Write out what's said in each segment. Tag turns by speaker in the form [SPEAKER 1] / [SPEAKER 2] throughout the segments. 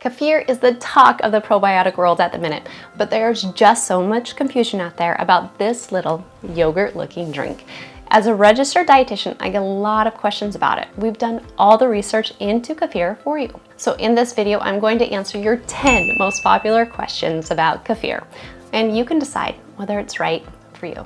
[SPEAKER 1] Kefir is the talk of the probiotic world at the minute, but there's just so much confusion out there about this little yogurt-looking drink. As a registered dietitian, I get a lot of questions about it. We've done all the research into kefir for you. So in this video, I'm going to answer your 10 most popular questions about kefir, and you can decide whether it's right for you.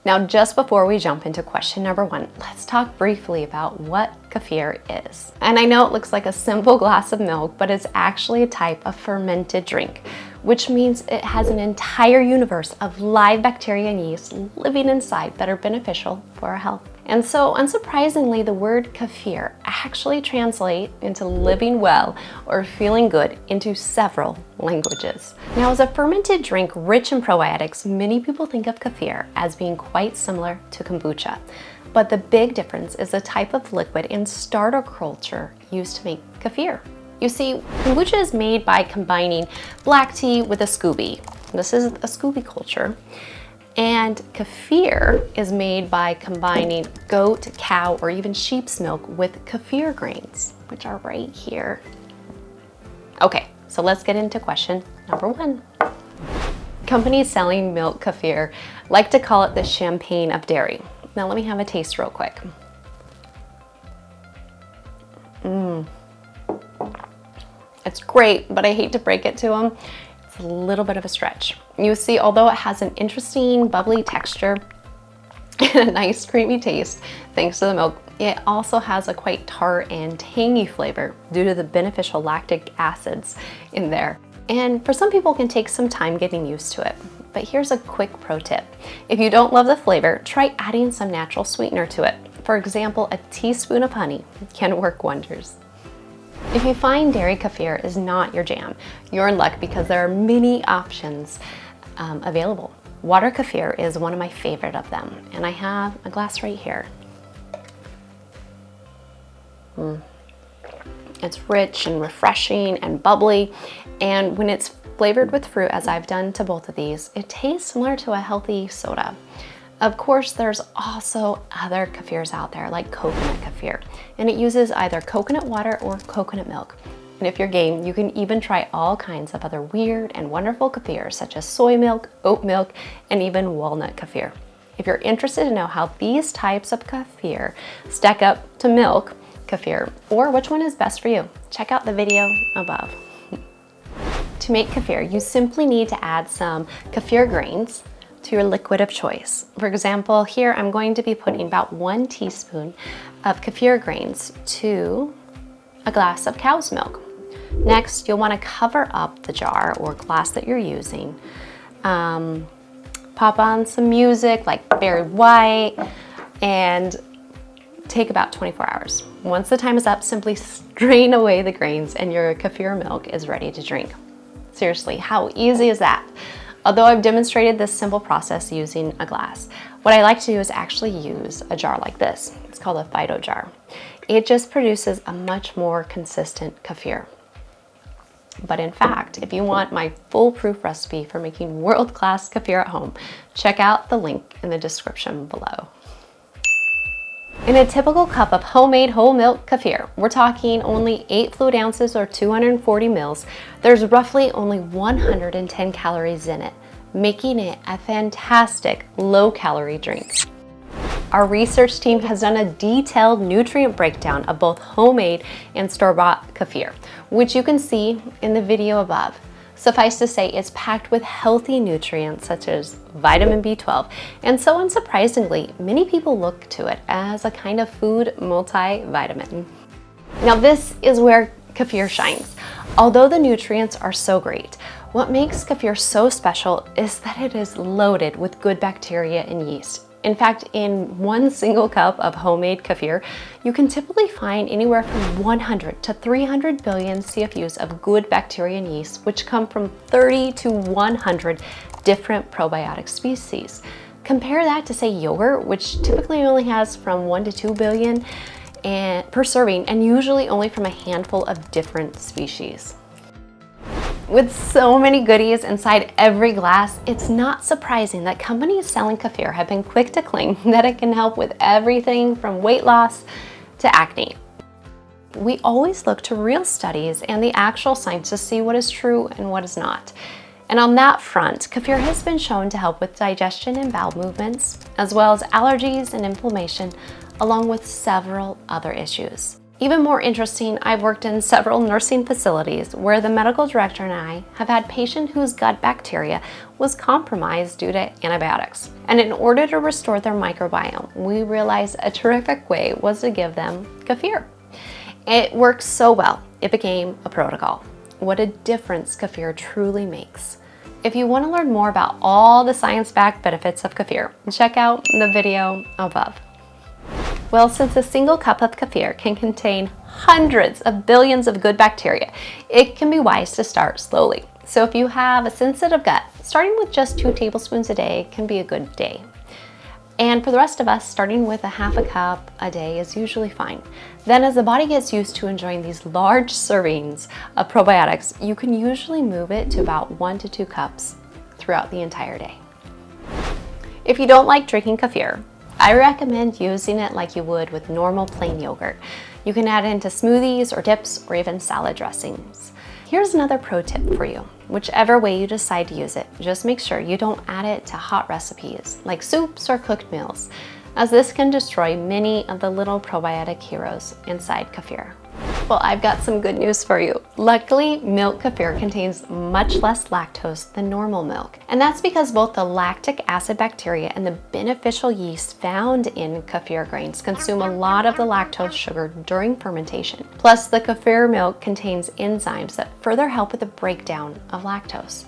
[SPEAKER 1] Now, just before we jump into question number 1, let's talk briefly about what kefir is. And I know it looks like a simple glass of milk, but it's actually a type of fermented drink, which means it has an entire universe of live bacteria and yeast living inside that are beneficial for our health. And so, unsurprisingly, the word kefir actually translates into living well or feeling good into several languages. Now, as a fermented drink rich in probiotics, many people think of kefir as being quite similar to kombucha. But the big difference is the type of liquid and starter culture used to make kefir. You see, kombucha is made by combining black tea with a SCOBY. This is a SCOBY culture. And kefir is made by combining goat, cow, or even sheep's milk with kefir grains, which are right here. Okay, so let's get into question number 1. Companies selling milk kefir like to call it the champagne of dairy. Now let me have a taste real quick. It's great, but I hate to break it to them. It's a little bit of a stretch. You see, although it has an interesting bubbly texture and a nice creamy taste, thanks to the milk, it also has a quite tart and tangy flavor due to the beneficial lactic acids in there. And for some people, it can take some time getting used to it. But here's a quick pro tip. If you don't love the flavor, try adding some natural sweetener to it. For example, a teaspoon of honey can work wonders. If you find dairy kefir is not your jam, you're in luck because there are many options available. Water kefir is one of my favorite of them, and I have a glass right here. It's rich and refreshing and bubbly, and when it's flavored with fruit, as I've done to both of these, it tastes similar to a healthy soda. Of course, there's also other kefirs out there like coconut kefir, and it uses either coconut water or coconut milk. And if you're game, you can even try all kinds of other weird and wonderful kefirs such as soy milk, oat milk, and even walnut kefir. If you're interested to know how these types of kefir stack up to milk kefir or which one is best for you, check out the video above. To make kefir, you simply need to add some kefir grains to your liquid of choice. For example, here I'm going to be putting about 1 teaspoon of kefir grains to a glass of cow's milk. Next, you'll want to cover up the jar or glass that you're using. Pop on some music like Barry White and take about 24 hours. Once the time is up, simply strain away the grains and your kefir milk is ready to drink. Seriously, how easy is that? Although I've demonstrated this simple process using a glass, what I like to do is actually use a jar like this. It's called a Fido jar. It just produces a much more consistent kefir. But in fact, if you want my foolproof recipe for making world-class kefir at home, check out the link in the description below. In a typical cup of homemade whole milk kefir, we're talking only 8 fluid ounces or 240 mils. There's roughly only 110 calories in it, making it a fantastic low-calorie drink. Our research team has done a detailed nutrient breakdown of both homemade and store-bought kefir, which you can see in the video above. Suffice to say, it's packed with healthy nutrients such as vitamin B12, and so unsurprisingly, many people look to it as a kind of food multivitamin. Now, this is where kefir shines. Although the nutrients are so great, what makes kefir so special is that it is loaded with good bacteria and yeast. In fact, in 1 single cup of homemade kefir, you can typically find anywhere from 100 to 300 billion CFUs of good bacteria and yeast, which come from 30 to 100 different probiotic species. Compare that to, say, yogurt, which typically only has from 1 to 2 billion per serving, and usually only from a handful of different species. With so many goodies inside every glass, it's not surprising that companies selling kefir have been quick to claim that it can help with everything from weight loss to acne. we always look to real studies and the actual science to see what is true and what is not. And on that front, kefir has been shown to help with digestion and bowel movements, as well as allergies and inflammation, along with several other issues. Even more interesting, I've worked in several nursing facilities where the medical director and I have had patients whose gut bacteria was compromised due to antibiotics. And in order to restore their microbiome, we realized a terrific way was to give them kefir. It worked so well, it became a protocol. What a difference kefir truly makes. If you want to learn more about all the science-backed benefits of kefir, check out the video above. Well, since a single cup of kefir can contain hundreds of billions of good bacteria, it can be wise to start slowly. So if you have a sensitive gut, starting with just 2 tablespoons a day can be a good day. And for the rest of us, starting with a half a cup a day is usually fine. Then as the body gets used to enjoying these large servings of probiotics, you can usually move it to about 1 to 2 cups throughout the entire day. If you don't like drinking kefir, I recommend using it like you would with normal plain yogurt. You can add it into smoothies or dips or even salad dressings. Here's another pro tip for you. Whichever way you decide to use it, just make sure you don't add it to hot recipes like soups or cooked meals, as this can destroy many of the little probiotic heroes inside kefir. Well, I've got some good news for you. Luckily, milk kefir contains much less lactose than normal milk. And that's because both the lactic acid bacteria and the beneficial yeast found in kefir grains consume a lot of the lactose sugar during fermentation. Plus, the kefir milk contains enzymes that further help with the breakdown of lactose.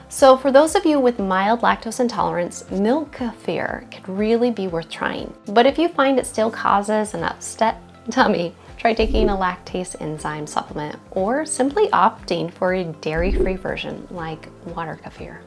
[SPEAKER 1] So for those of you with mild lactose intolerance, milk kefir could really be worth trying. But if you find it still causes an upset tummy, try taking a lactase enzyme supplement or simply opting for a dairy-free version like water kefir.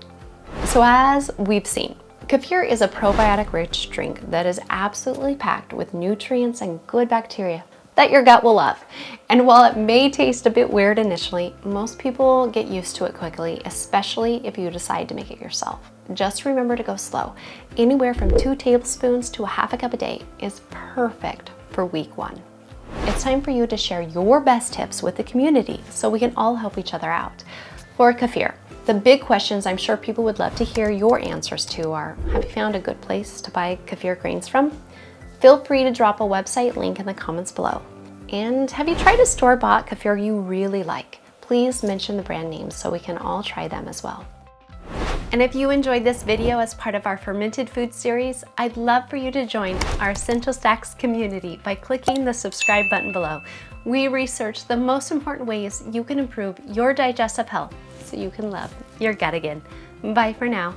[SPEAKER 1] So as we've seen, kefir is a probiotic-rich drink that is absolutely packed with nutrients and good bacteria that your gut will love. And while it may taste a bit weird initially, most people get used to it quickly, especially if you decide to make it yourself. Just remember to go slow. Anywhere from 2 tablespoons to a half a cup a day is perfect for week 1. It's time for you to share your best tips with the community so we can all help each other out. For kefir, the big questions I'm sure people would love to hear your answers to are, have you found a good place to buy kefir grains from? Feel free to drop a website link in the comments below. And have you tried a store-bought kefir you really like? Please mention the brand names so we can all try them as well. And if you enjoyed this video as part of our fermented food series, I'd love for you to join our Essential Stacks community by clicking the subscribe button below. We research the most important ways you can improve your digestive health so you can love your gut again. Bye for now.